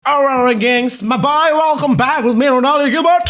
Alright gengs, my boy, welcome back with me Ronaldo Gilbert.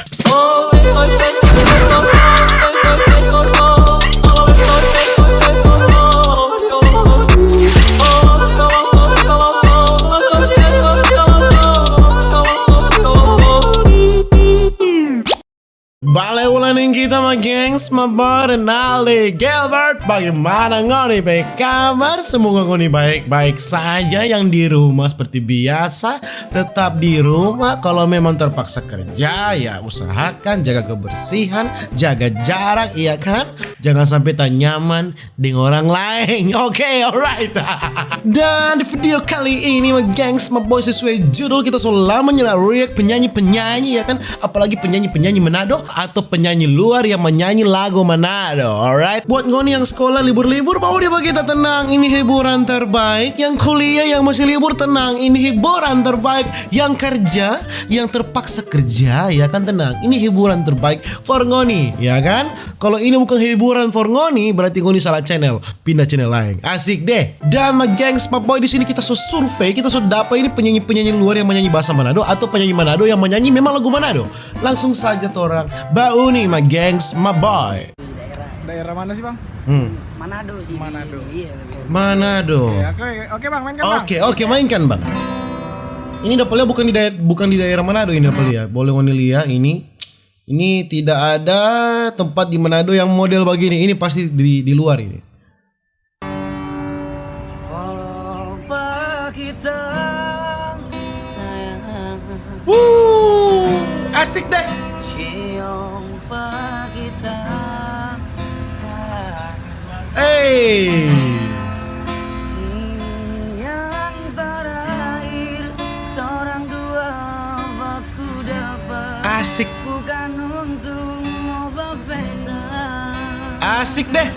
Balik ulangan kita sama gengs, my boy Ronaldo Gilbert. Bagaimana ngoni baik kabar? Semoga ngoni baik-baik saja. Yang di rumah seperti biasa, tetap di rumah. Kalau memang terpaksa kerja, ya usahakan jaga kebersihan, jaga jarak, iya kan? Jangan sampai tak nyaman dengan orang lain. Oke, alright. Dan di video kali ini, my gengs, my boy, sesuai judul kita selamanya react penyanyi-penyanyi, ya kan? Apalagi penyanyi-penyanyi Manado atau penyanyi luar yang menyanyi lagu Manado, alright? Buat ngoni yang sekolah libur-libur, mau dia kita tenang, ini hiburan terbaik. Yang kuliah, yang masih libur, tenang, ini hiburan terbaik. Yang kerja, yang terpaksa kerja, ya kan, tenang, ini hiburan terbaik for ngoni, ya kan? Kalau ini bukan hiburan for ngoni, berarti ngoni salah channel, pindah channel lain. Asik deh. Dan my gengs, my boy, di sini kita survei, kita dapat ini penyanyi-penyanyi luar yang menyanyi bahasa Manado atau penyanyi Manado yang menyanyi memang lagu Manado. Langsung saja tuh orang bau nih, my gengs, my boy. Daerah mana sih, Bang? Manado sih. Manado. Iya, Oke, Bang, mainkan, Bang. Oke, mainkan, Bang. Ini dapatnya bukan di daerah Manado ini dapat ya. Boleh ngoni lihat ini. Ini tidak ada tempat di Manado yang model begini. Ini pasti di luar ini. Asik deh. Hey. Yang terakhir seorang dua aku dapat. Asik. Bukan untuk mau berpisah. Asik deh.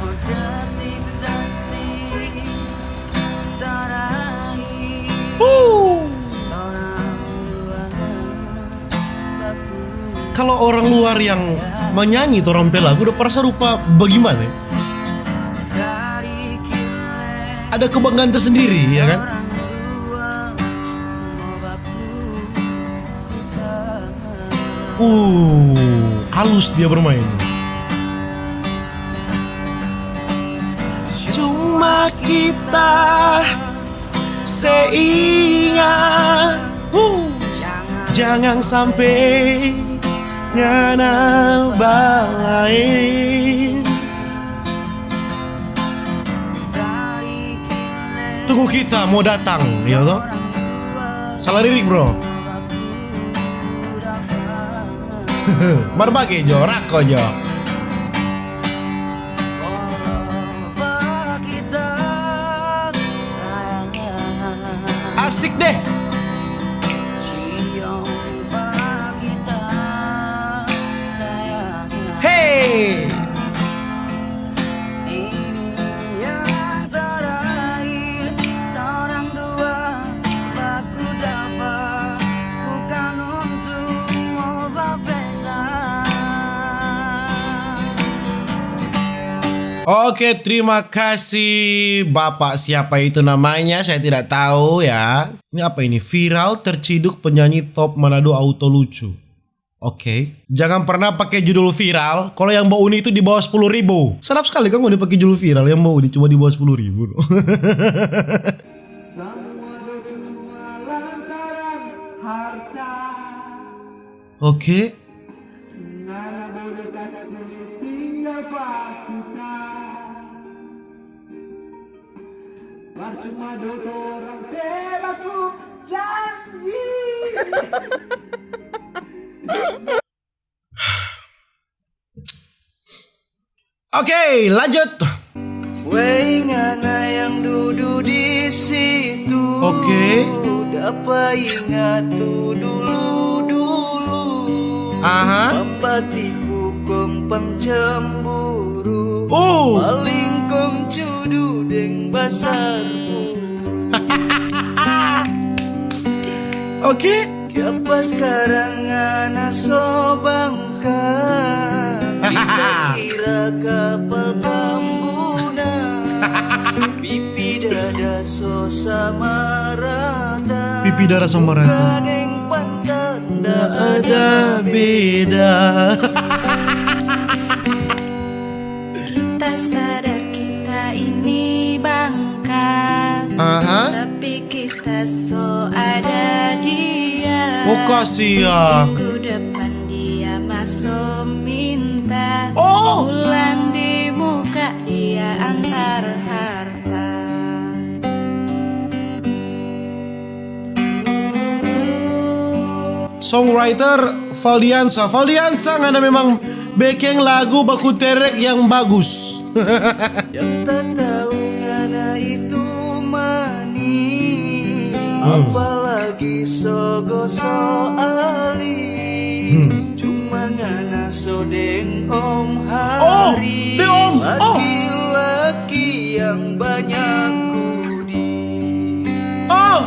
Oh, detik-detik terakhir seorang dua aku. Kalau orang luar yang menyanyi tuh rompel lagu udah perasa rupa bagaimana? Ada kebanggaan tersendiri, ya kan? Halus dia bermain. Cuma kita seingat, jangan sampai ngana balain. Tunggu kita mau datang, ya toh? Salah lirik, bro. Marbage jo, rako jo. Asik deh. Hey. Yang terakhir seorang dua aku dapat, bukan untuk mau berpisah. Oke, terima kasih Bapak. Siapa itu namanya? Saya tidak tahu ya. Ini apa ini? Viral terciduk penyanyi top Manado auto lucu. Oke. Jangan pernah pakai judul viral kalau yang bau ini itu di bawah 10.000. Senap sekali kan kalau pakai judul viral yang bau ini cuma di bawah 10.000. Oke. Cuma orang bebasku janji. Oke, lanjut. Wey ngana yang duduk di situ. Oke. Dapat ingat tuh dulu. Aha. Mempati hukum pencemburu. Paling kom cudu deng basarmu. Oke. Apa sekarang ngana sobangkan. Kita kira kapal pambuna. so sama rata. Pipi darah sama rata. Kadang pantat ndak Ada beda. Kita sadar kita ini bangka, Aha. tapi kita so ada dia. Oh kasihan. Minggu depan dia masuk minta. Oh. Bulan di muka dia antar harta. Songwriter Valdiansa. Valdiansa ngana memang bikin lagu baku terek yang bagus. Yang tak tahu ngana itu manis, apalagi sogo soali. Cuma ngana sodeng om hari, di om. Oh. laki-laki yang banyak kudi. Oh.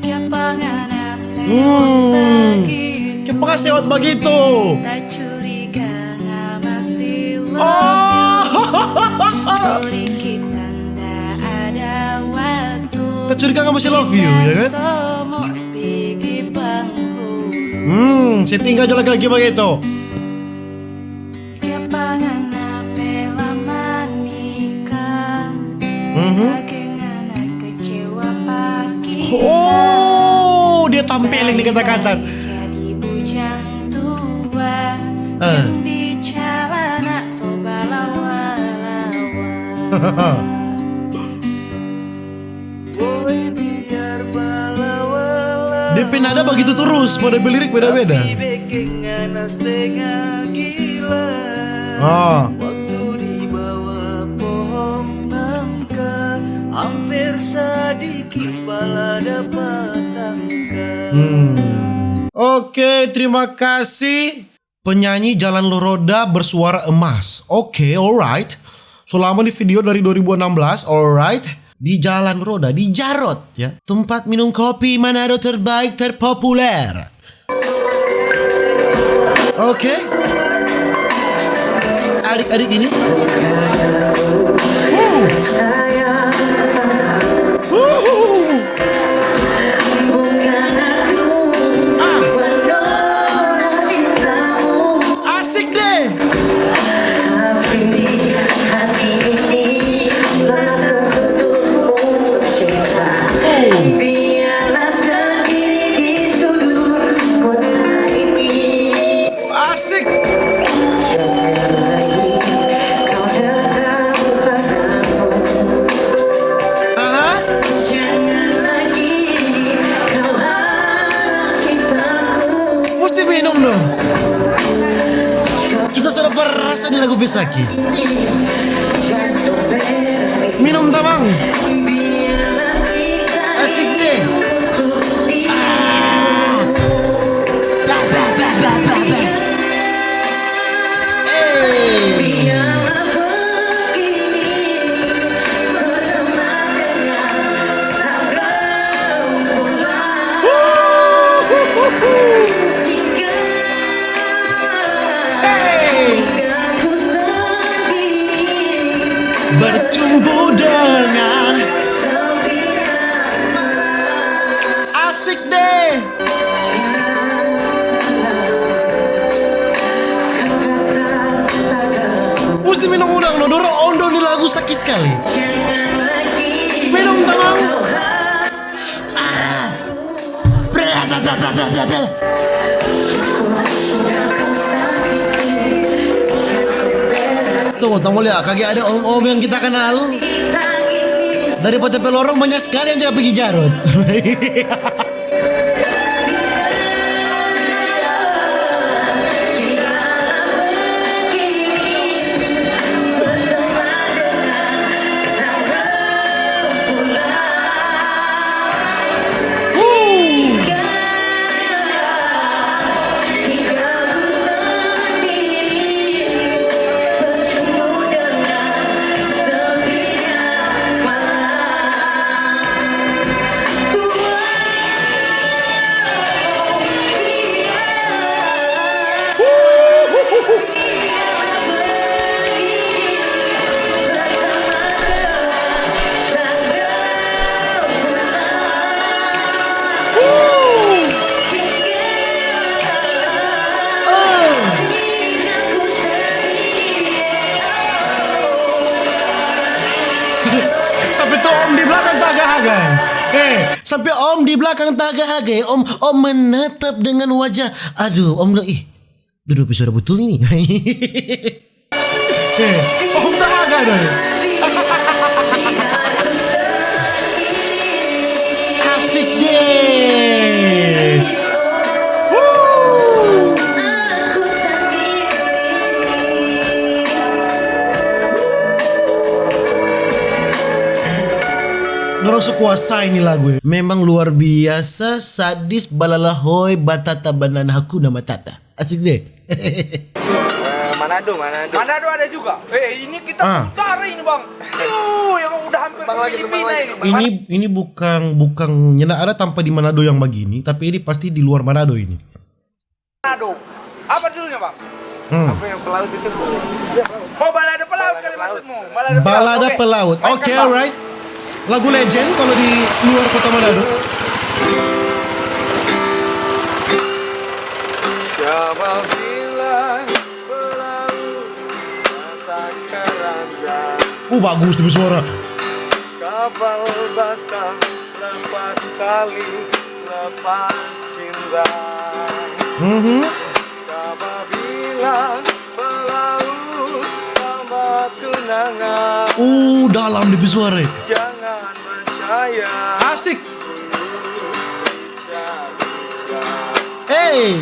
Ya pangana sewot begitu. Kenapa sewot begitu? Tak curiga nggak masih Oh. Sorry kita ndak ada waktu. Tak curiga kamu masih love you, ya kan? Semua pergi penghulu. Saya tinggal jual lagi begitu. Ya pangana lama nikah. Bagaimana kecewa pagi. Oh, dia tampilin di kata-kata. Jadi bujang tua yang di celana sobalawa-lawa. Woi biar bala-wala, DP nada begitu terus, pada lirik beda-beda. tapi bikin ngana setengah gila. Oh. Waktu di bawah pohon nangka, hampir sedikit pala dapat angka. Oke, terima kasih penyanyi Jalan Roda bersuara emas. Oke, alright. Selama di video dari 2016, alright. Di Jalan Roda, di Jarot ya. Tempat minum kopi Manado terbaik, terpopuler. Oke. Adik-adik ini. Asik deh. Asik. Aha. Mesti minum dong. Kita sudah perasa di lagu Visaki. Minum tamang. Asik deh. Da, da, da, da, da, da. Bertumbuh dengan asik deh. Mesti minum udang Nodoro Ondo di lagu sakit sekali. Minum tamang. Tuh, tamu lihat, kagak ada om-om yang kita kenal. Dari PTP Lorong banyak sekali yang jaga pergi Jarot. belakang Tagahaga. Sampai Om di belakang Tagahaga. Om menatap dengan wajah. Aduh, Om duduk suara betul ini. Om Tagahaga dong. Asik deh. Dorong sekuasa ini lagu. Memang luar biasa, sadis, balalahoy, batata banana hakuna matata. Asik deh. Manado ada juga. Ini kita utara ini bang. Yang udah hampir ke Filipina ini. Ini bukan nyena ada tanpa di Manado yang begini, tapi ini pasti di luar Manado ini. Manado. Apa judulnya bang? Apa yang pelaut itu? Oh, balada pelaut kali maksudmu? Balada pelaut. Oke, alright. Lagu legend kalau di luar kota Manado. Siapa bilang pelaut tak keranjang. Bagus tuh suara. Kapal basah lepas tali lepas cinta. Siapa bilang pelaut tambah tunangan. Dalam di suara. Jangan percaya. Asik. Hey.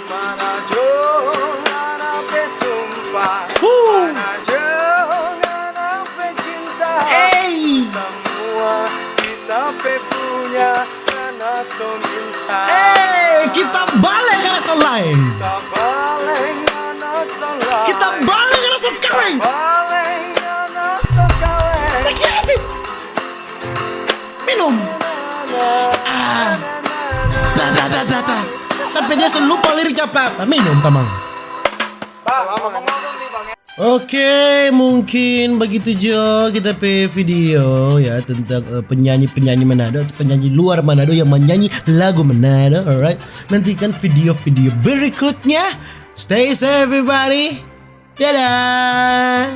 Mana jong mana pesumpah. Mana jong mana pecinta. Hey. Semua kita punya karena sominta. Kita balik karena son lain. Kita balik karena son lain. Kita balik karena son kawin. Balik karena son kawin. Sakit hati. Minum. Sampai dia lupa lirik apa. Minum tamang. Bang, ngomong-ngomong nih bang. Oke, mungkin begitu jo kita video ya tentang penyanyi-penyanyi Manado atau penyanyi luar Manado yang menyanyi lagu Manado, alright. Nantikan video-video berikutnya. Stay safe everybody. Dadah.